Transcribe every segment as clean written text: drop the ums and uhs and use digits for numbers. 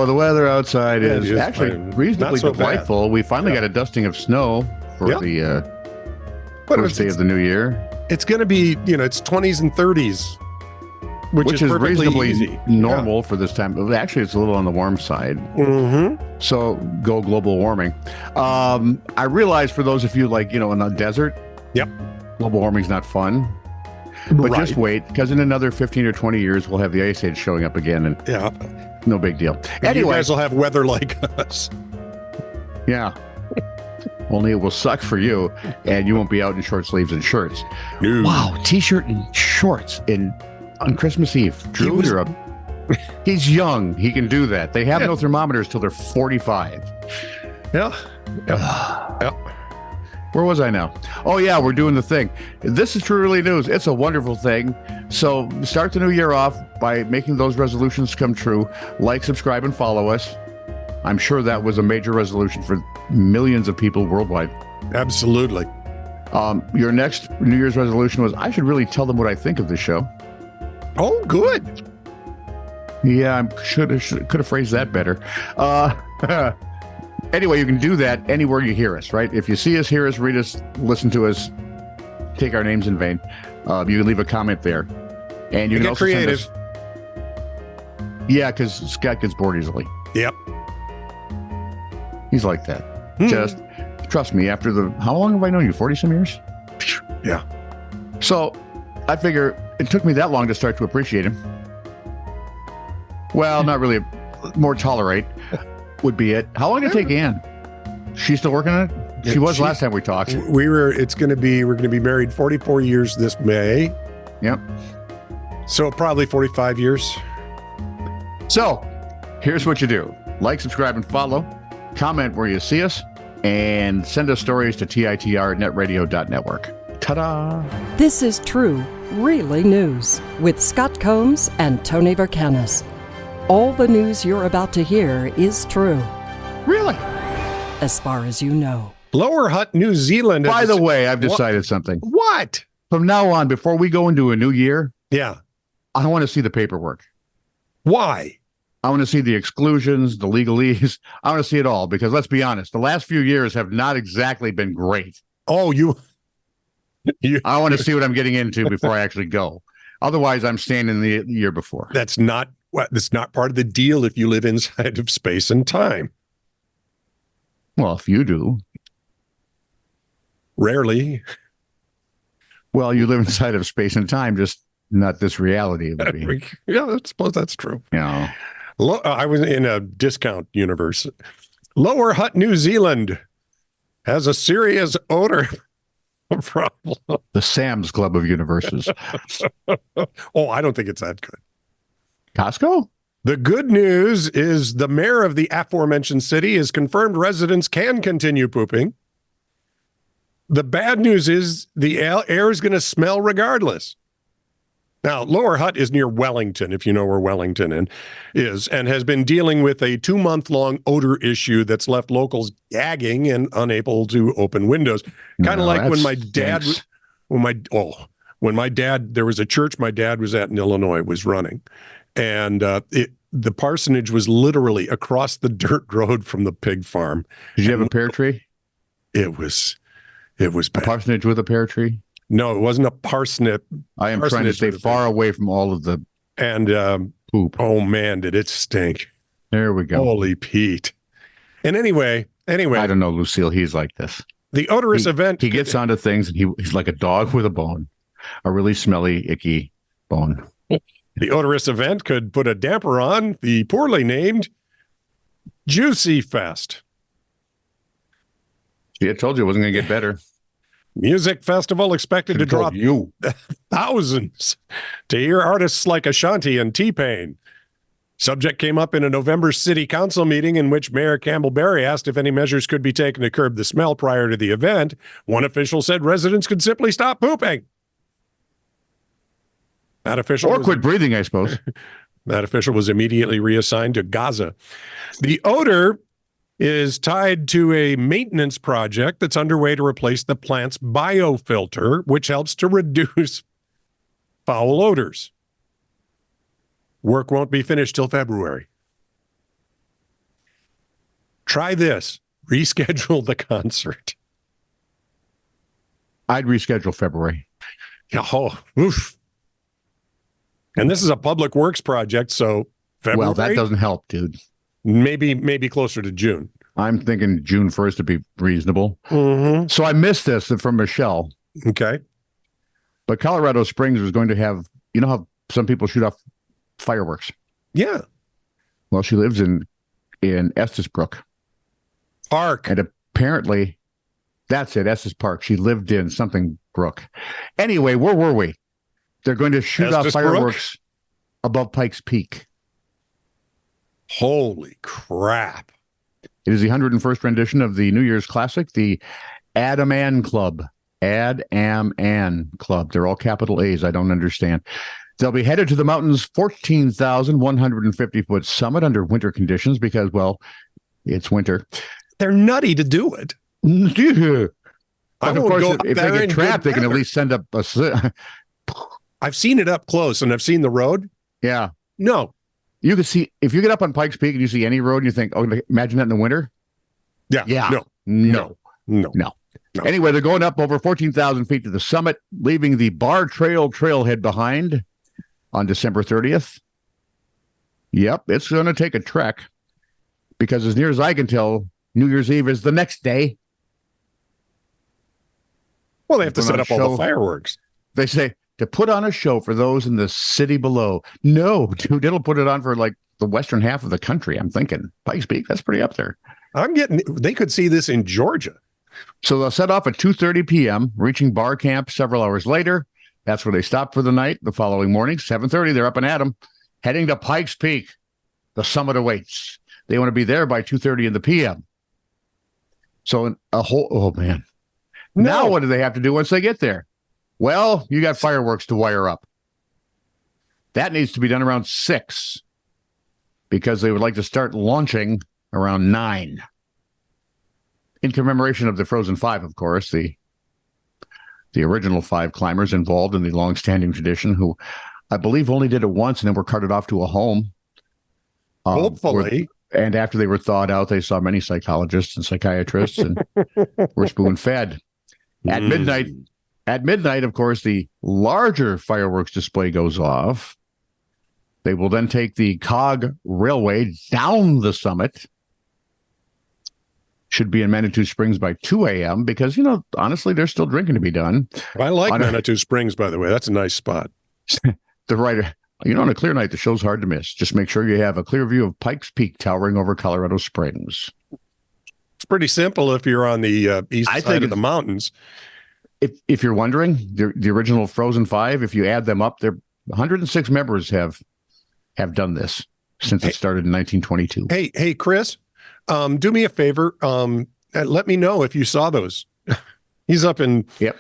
So the weather outside is is actually fine. reasonably Not so delightful. bad. We finally Yeah. got a dusting of snow for Yeah. the But first day of the new year, it's going to be, it's 20s and 30s, which is perfectly reasonably easy. normal for this time. Actually, it's a little on the warm side. Yeah. Mm-hmm. So go global warming. I realize for those of you in the desert, Yep. global warming's not fun. But Right. just wait, because in another 15 or 20 years, we'll have the ice age showing up again, and Yeah. no big deal. You Anyway, guys will have weather like us. yeah. Only it will suck for you, and you won't be out in short sleeves and shirts. No. Wow, t-shirt and shorts on Christmas Eve. Drew, was- you're up. He's young. He can do that. They have no thermometers till they're 45. Yeah. Yeah. Where was I now? Oh, yeah, we're doing the thing. This is truly news. It's a wonderful thing. So start the new year off by making those resolutions come true. Like, subscribe, and follow us. I'm sure that was a major resolution for millions of people worldwide. Absolutely. Your next New Year's resolution was, I should really tell them what I think of this show. Oh, good. Yeah, I could have phrased that better. Anyway, you can do that anywhere you hear us, right? If you see us, hear us, read us, listen to us, take our names in vain, you can leave a comment there. And you can Get also creative. send us, yeah, because Scott gets bored easily. Yep. He's like that. Just trust me, after how long have I known you? 40 some years? Yeah. So I figure it took me that long to start to appreciate him. Well, not really. More tolerate would be it. How long did it take Ann? She's still working on it? She was last time we talked. We're going to be married 44 years this May. Yep. So probably 45 years. So here's what you do. Like, subscribe, and follow. Comment where you see us. And send us stories to TITR@netradio.network. Ta-da! This is True, Really News with Scott Combs and Tony Vercanis. All the news you're about to hear is true, Really? as far as you know. Lower Hutt, New Zealand. By the way, I've decided something. What? From now on, before we go into a new year, Yeah. I want to see the paperwork. Why? I want to see the exclusions, the legalese. I want to see it all because let's be honest, the last few years have not exactly been great. Oh, you I want to see what I'm getting into before I actually go. Otherwise, I'm staying in the year before. that's not part of the deal if you live inside of space and time. Well, if you do, Rarely. well, you live inside of space and time, just not this reality. It would be, Yeah, I suppose that's true. you know. I was in a discount universe. Lower Hutt, New Zealand has a serious odor problem. The Sam's Club of universes. Oh, I don't think it's that good. Costco? The good news is the mayor of the aforementioned city has confirmed residents can continue pooping. The bad news is the air is going to smell regardless. Now, Lower Hutt is near Wellington, if you know where Wellington is, and has been dealing with a 2-month-long odor issue that's left locals gagging and unable to open windows. Kind of No, like when that's my dad, stinks. when my dad, there was a church my dad was at in Illinois, was running, and the parsonage was literally across the dirt road from the pig farm. Did you have a pear tree? It was A bad. parsonage with a pear tree? No, it wasn't a parsnip. I am trying to Parsonage stay with a far pear. away from all of the And poop. oh man, did it stink! There we go. Holy Pete! And anyway, I don't know, Lucille. He's like this. the odorous event. He gets onto things and he's like a dog with a bone, a really smelly, icky bone. The odorous event could put a damper on the poorly named Juicy Fest. See, I told you it wasn't going to get better. Music festival expected to draw you. thousands to hear artists like Ashanti and T-Pain. Subject came up in a November city council meeting in which Mayor Campbell Barry asked if any measures could be taken to curb the smell prior to the event. One official said residents could simply stop pooping. That official Or was- quit breathing, I suppose. That official was immediately reassigned to Gaza. The odor is tied to a maintenance project that's underway to replace the plant's biofilter, which helps to reduce foul odors. Work won't be finished till February. Try this. Reschedule the concert. I'd reschedule February. Oh, oof. And this is a public works project, so February. Well, that doesn't help, dude. Maybe closer to June. I'm thinking June 1st to be reasonable. Mm-hmm. So I missed this from Michelle, Okay. but Colorado Springs was going to have, you know how some people shoot off fireworks? Yeah. Well, she lives in Estes Brook. Park. And apparently, that's it, Estes Park. She lived in something Brook. Anyway, where were we? They're going to shoot off Estes Brook? fireworks above Pikes Peak. Holy crap. It is the 101st rendition of the New Year's classic, the Adaman Club. Adaman Club. They're all capital A's. I don't understand. They'll be headed to the mountain's 14,150-foot summit under winter conditions because, well, it's winter. They're nutty to do it. Yeah. I But of won't course, go if up they there get in trapped, good they can at weather. least send up a. I've seen it up close and I've seen the road. Yeah. No. You can see, if you get up on Pikes Peak and you see any road and you think, oh, imagine that in the winter. Yeah. Yeah. No. No. No. No. No. Anyway, they're going up over 14,000 feet to the summit, leaving the Bar Trail trailhead behind on December 30th. Yep, it's going to take a trek because, as near as I can tell, New Year's Eve is the next day. Well, they have to Put set on a up all show. the fireworks. They say to put on a show for those in the city below. No, dude, it'll put it on for like the western half of the country. I'm thinking Pikes Peak, that's pretty up there. They could see this in Georgia. So they'll set off at 2:30 p.m., reaching bar camp several hours later. That's where they stop for the night. The following morning, 7:30, they're up and at 'em, heading to Pikes Peak. The summit awaits. They want to be there by 2:30 in the p.m. So oh man. Now what do they have to do once they get there? Well, you got fireworks to wire up. That needs to be done around 6 because they would like to start launching around 9. In commemoration of the Frozen Five, of course, the original 5 climbers involved in the long-standing tradition, who I believe only did it once and then were carted off to a home. Hopefully. And after they were thawed out, they saw many psychologists and psychiatrists and were spoon-fed. At midnight, of course, the larger fireworks display goes off. They will then take the COG Railway down the summit. Should be in Manitou Springs by 2 a.m. because, honestly, there's still drinking to be done. I like Manitou Springs, by the way. That's a nice spot. The writer, on a clear night, the show's hard to miss. Just make sure you have a clear view of Pikes Peak towering over Colorado Springs. It's pretty simple if you're on the east I side think of the mountains. If you're wondering, the original Frozen Five, if you add them up, 106 members have done this since it started in 1922. Hey, Chris, do me a favor. Let me know if you saw those. He's up in, Yep.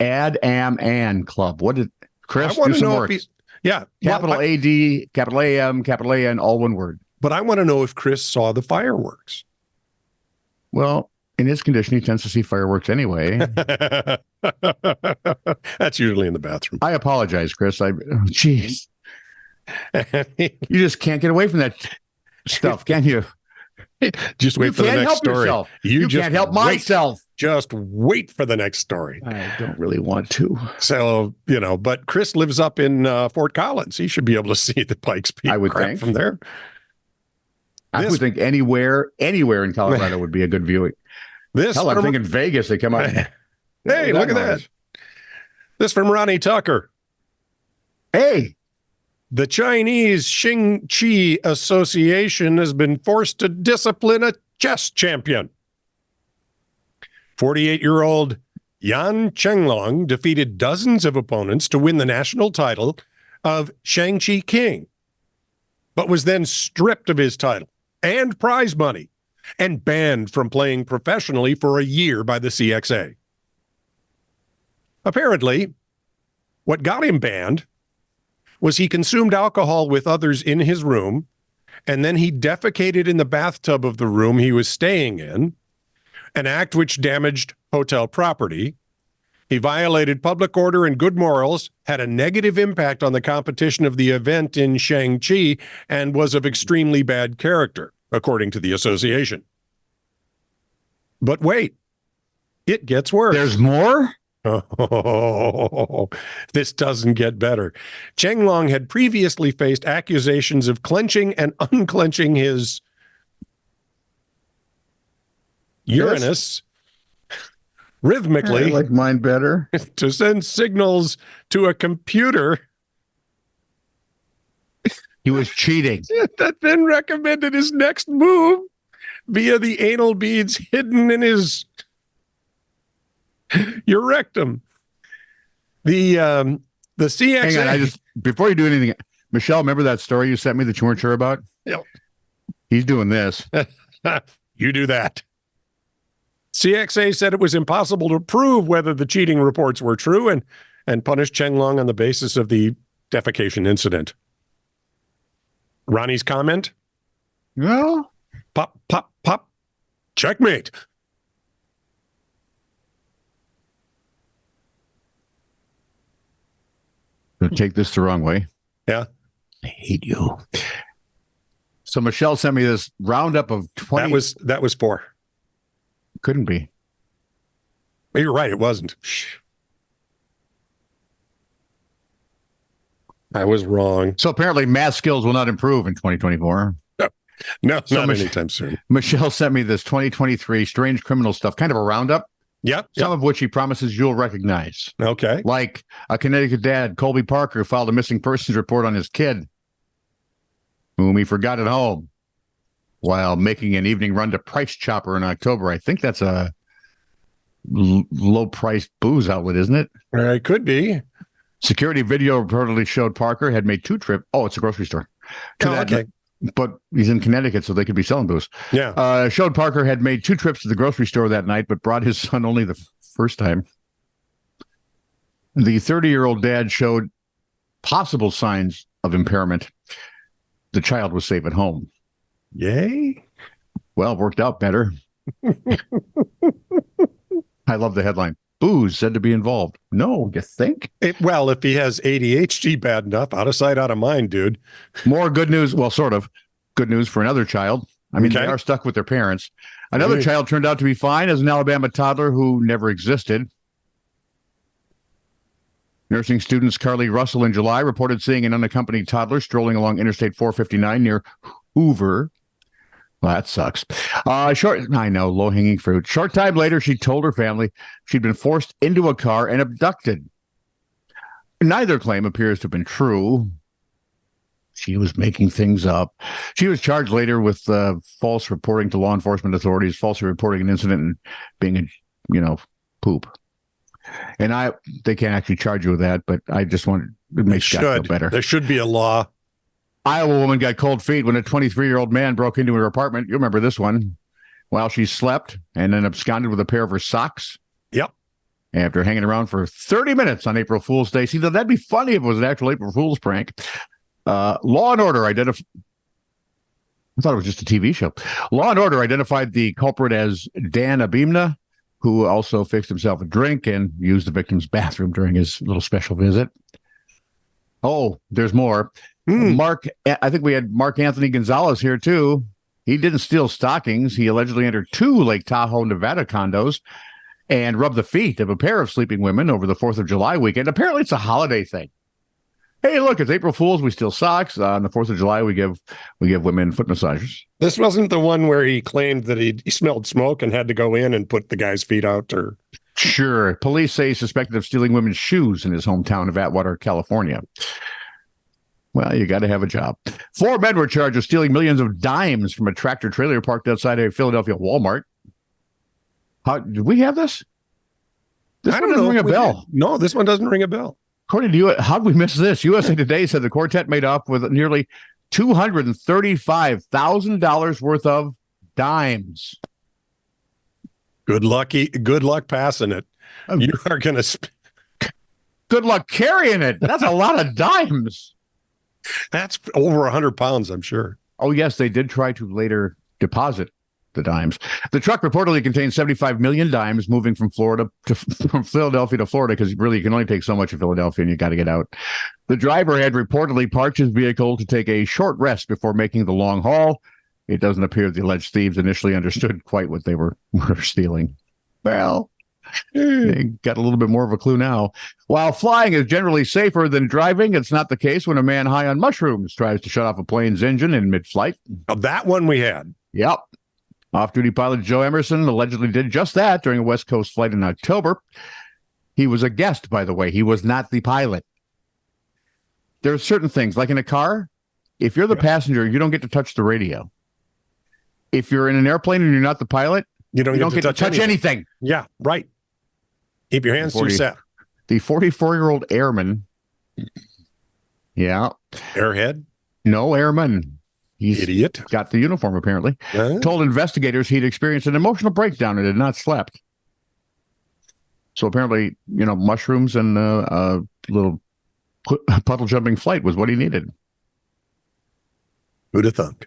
Ad-am-an Club. What did Chris I want do? to Some know more. if he's, yeah. Capital well, A-D, capital A-M, capital A-N, all one word. But I want to know if Chris saw the fireworks. Well, in his condition, he tends to see fireworks anyway. That's usually in the bathroom. I apologize, Chris. Jeez. You just can't get away from that stuff, can you? Just wait You for the can't next help story. yourself. You just can't help wait. myself. Just wait for the next story. I don't really want to. So, but Chris lives up in Fort Collins. He should be able to see the Pikes Peak I would crap think. from there. I This- would think anywhere in Colorado would be a good viewing. This Hell, I'm from- thinking Vegas. They come out. Hey, look at that. This from Ronnie Tucker. Hey, The Chinese Xing-Chi Association has been forced to discipline a chess champion. 48-year-old Yan Chenglong defeated dozens of opponents to win the national title of Shang-Chi King, but was then stripped of his title and prize money and banned from playing professionally for a year by the CXA. Apparently, what got him banned was he consumed alcohol with others in his room, and then he defecated in the bathtub of the room he was staying in, an act which damaged hotel property. He violated public order and good morals, had a negative impact on the competition of the event in Shang-Chi, and was of extremely bad character. according to the association. But wait, it gets worse. There's more? Oh, this doesn't get better. Cheng Long had previously faced accusations of clenching and unclenching his Uranus rhythmically. I like mine better. To send signals to a computer He was cheating. that then recommended his next move via the anal beads hidden in his rectum. The CXA. Hang on, before you do anything, Michelle, remember that story you sent me that you weren't sure about? Yep. He's doing this. You do that. CXA said it was impossible to prove whether the cheating reports were true and punished Cheng Long on the basis of the defecation incident. Ronnie's comment? Well, Pop, pop, pop. Checkmate. don't take this the wrong way. Yeah. I hate you. So Michelle sent me this roundup of 20. That was 4. Couldn't be. You're right, it wasn't. I was wrong. So apparently math skills will not improve in 2024. No, So not anytime soon. Michelle sent me this 2023 strange criminal stuff, kind of a roundup, Yep. some of which he promises you'll recognize. Okay. Like a Connecticut dad, Colby Parker, filed a missing persons report on his kid, whom he forgot at home while making an evening run to Price Chopper in October. I think that's a low-priced booze outlet, isn't it? It could be. Security video reportedly showed Parker had made 2 trips. Oh, it's a grocery store. Okay. But he's in Connecticut, so they could be selling booze. Yeah. Showed Parker had made 2 trips to the grocery store that night, but brought his son only the first time. The 30-year-old dad showed possible signs of impairment. The child was safe at home. Yay. Well, worked out better. I love the headline. Booze said to be involved. No, you think? Well, if he has ADHD bad enough, out of sight, out of mind, dude. More good news. Well, sort of. Good news for another child. I mean, Okay. They are stuck with their parents. Another child turned out to be fine as an Alabama toddler who never existed. Nursing students Carly Russell in July reported seeing an unaccompanied toddler strolling along Interstate 459 near Hoover. Well, that sucks. I know, low-hanging fruit. Short time later, she told her family she'd been forced into a car and abducted. Neither claim appears to have been true. She was making things up. She was charged later with false reporting to law enforcement authorities, falsely reporting an incident and being poop. And they can't actually charge you with that, but I just want to make Scott feel better. There should be a law. Iowa woman got cold feet when a 23-year-old man broke into her apartment. You remember this one. While she slept and then absconded with a pair of her socks. Yep. After hanging around for 30 minutes on April Fool's Day. See, that'd be funny if it was an actual April Fool's prank. Law and Order identified. I thought it was just a TV show. Law and Order identified the culprit as Dan Abimna, who also fixed himself a drink and used the victim's bathroom during his little special visit. Oh, there's more. I think we had Mark Anthony Gonzalez here, too. He didn't steal stockings. He allegedly entered 2 Lake Tahoe, Nevada condos and rubbed the feet of a pair of sleeping women over the 4th of July weekend. Apparently, it's a holiday thing. Hey, look, it's April Fool's. We steal socks. On the 4th of July, we give women foot massages. This wasn't the one where he claimed that he smelled smoke and had to go in and put the guy's feet out, or... Sure. Police say he's suspected of stealing women's shoes in his hometown of Atwater, California. Well, you got to have a job. 4 men were charged with stealing millions of dimes from a tractor trailer parked outside a Philadelphia Walmart. Did we have this? I don't know. Ring a bell. No, this one doesn't ring a bell. According to you, how'd we miss this? USA Today said the quartet made off with nearly $235,000 worth of dimes. Good luck passing it. You are going to... Good luck carrying it. That's a lot of dimes. That's over 100 pounds, I'm sure. Oh, yes, they did try to later deposit the dimes. The truck reportedly contained 75 million dimes moving from Philadelphia to Florida, because really you can only take so much of Philadelphia and you got to get out. The driver had reportedly parked his vehicle to take a short rest before making the long haul. it doesn't appear the alleged thieves initially understood quite what they were stealing. Well, they got a little bit more of a clue now. While flying is generally safer than driving, it's not the case when a man high on mushrooms tries to shut off a plane's engine in mid-flight. That one we had. Yep. Off-duty pilot Joe Emerson allegedly did just that during a West Coast flight in October. He was a guest, by the way. He was not the pilot. There are certain things, like in a car, if you're the passenger, you don't get to touch the radio. If you're in an airplane and you're not the pilot, You don't get to touch anything. Yeah, right. Keep your hands to yourself. The 44-year-old airman. Yeah. Airhead? No, airman. He's Idiot. got the uniform, apparently. Huh? Told investigators he'd experienced an emotional breakdown and had not slept. So apparently, mushrooms and a little puddle jumping flight was what he needed. Who'd have thunk?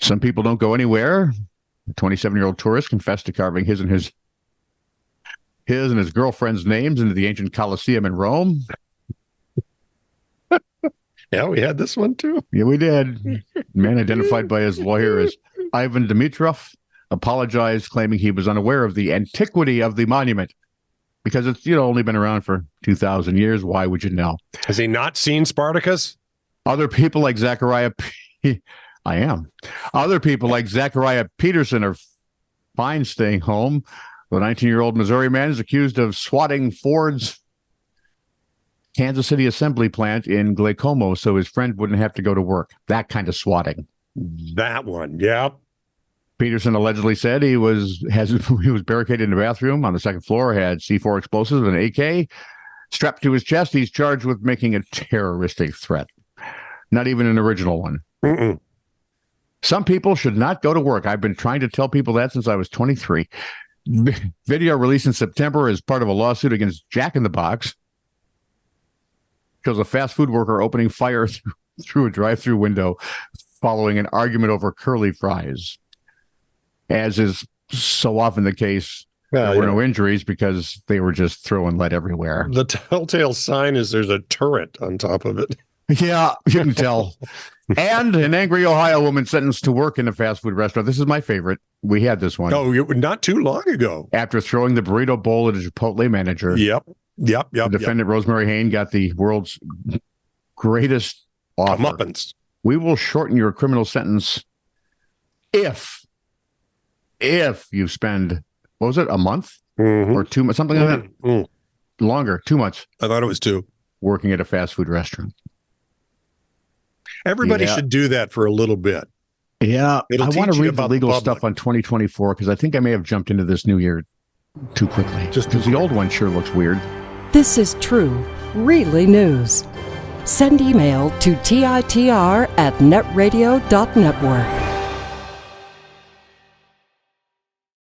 Some people don't go anywhere. The 27-year-old tourist confessed to carving his and his girlfriend's names into the ancient Colosseum in Rome. Yeah, we had this one too. Yeah, we did. Man identified by his lawyer as Ivan Dimitrov apologized, claiming he was unaware of the antiquity of the monument because it's only been around for 2,000 years. Why would you know? Has he not seen Spartacus? Other people like Zachariah Peterson are fine staying home. The 19-year-old Missouri man is accused of swatting Ford's Kansas City assembly plant in Glaucoma so his friend wouldn't have to go to work. That kind of swatting. That one, yeah. Peterson allegedly said he was barricaded in the bathroom on the second floor, had C4 explosives and an AK strapped to his chest. He's charged with making a terroristic threat. Not even an original one. Mm-mm. Some people should not go to work. I've been trying to tell people that since I was 23. Video released in September as part of a lawsuit against Jack in the Box shows a fast food worker opening fire through a drive-through window following an argument over curly fries. As is so often the case, there were no injuries because they were just throwing lead everywhere. The telltale sign is there's a turret on top of it. Yeah, you can tell. And an angry Ohio woman sentenced to work in a fast food restaurant. This is my favorite. We had this one. Oh, not too long ago. After throwing the burrito bowl at a Chipotle manager. Yep. The defendant, Rosemary Hain, got the world's greatest offer. Comeuppance. We will shorten your criminal sentence if you spend, what was it, a month or 2 months, something like that? Mm-hmm. Longer, 2 months. I thought it was 2. Working at a fast food restaurant. Everybody should do that for a little bit. Yeah, It'll I want to teach you read the about legal the public. stuff on 2024 because I think I may have jumped into this new year too quickly. Just because the old one sure looks weird. This is true, really news. Send email to TITR@netradio.network.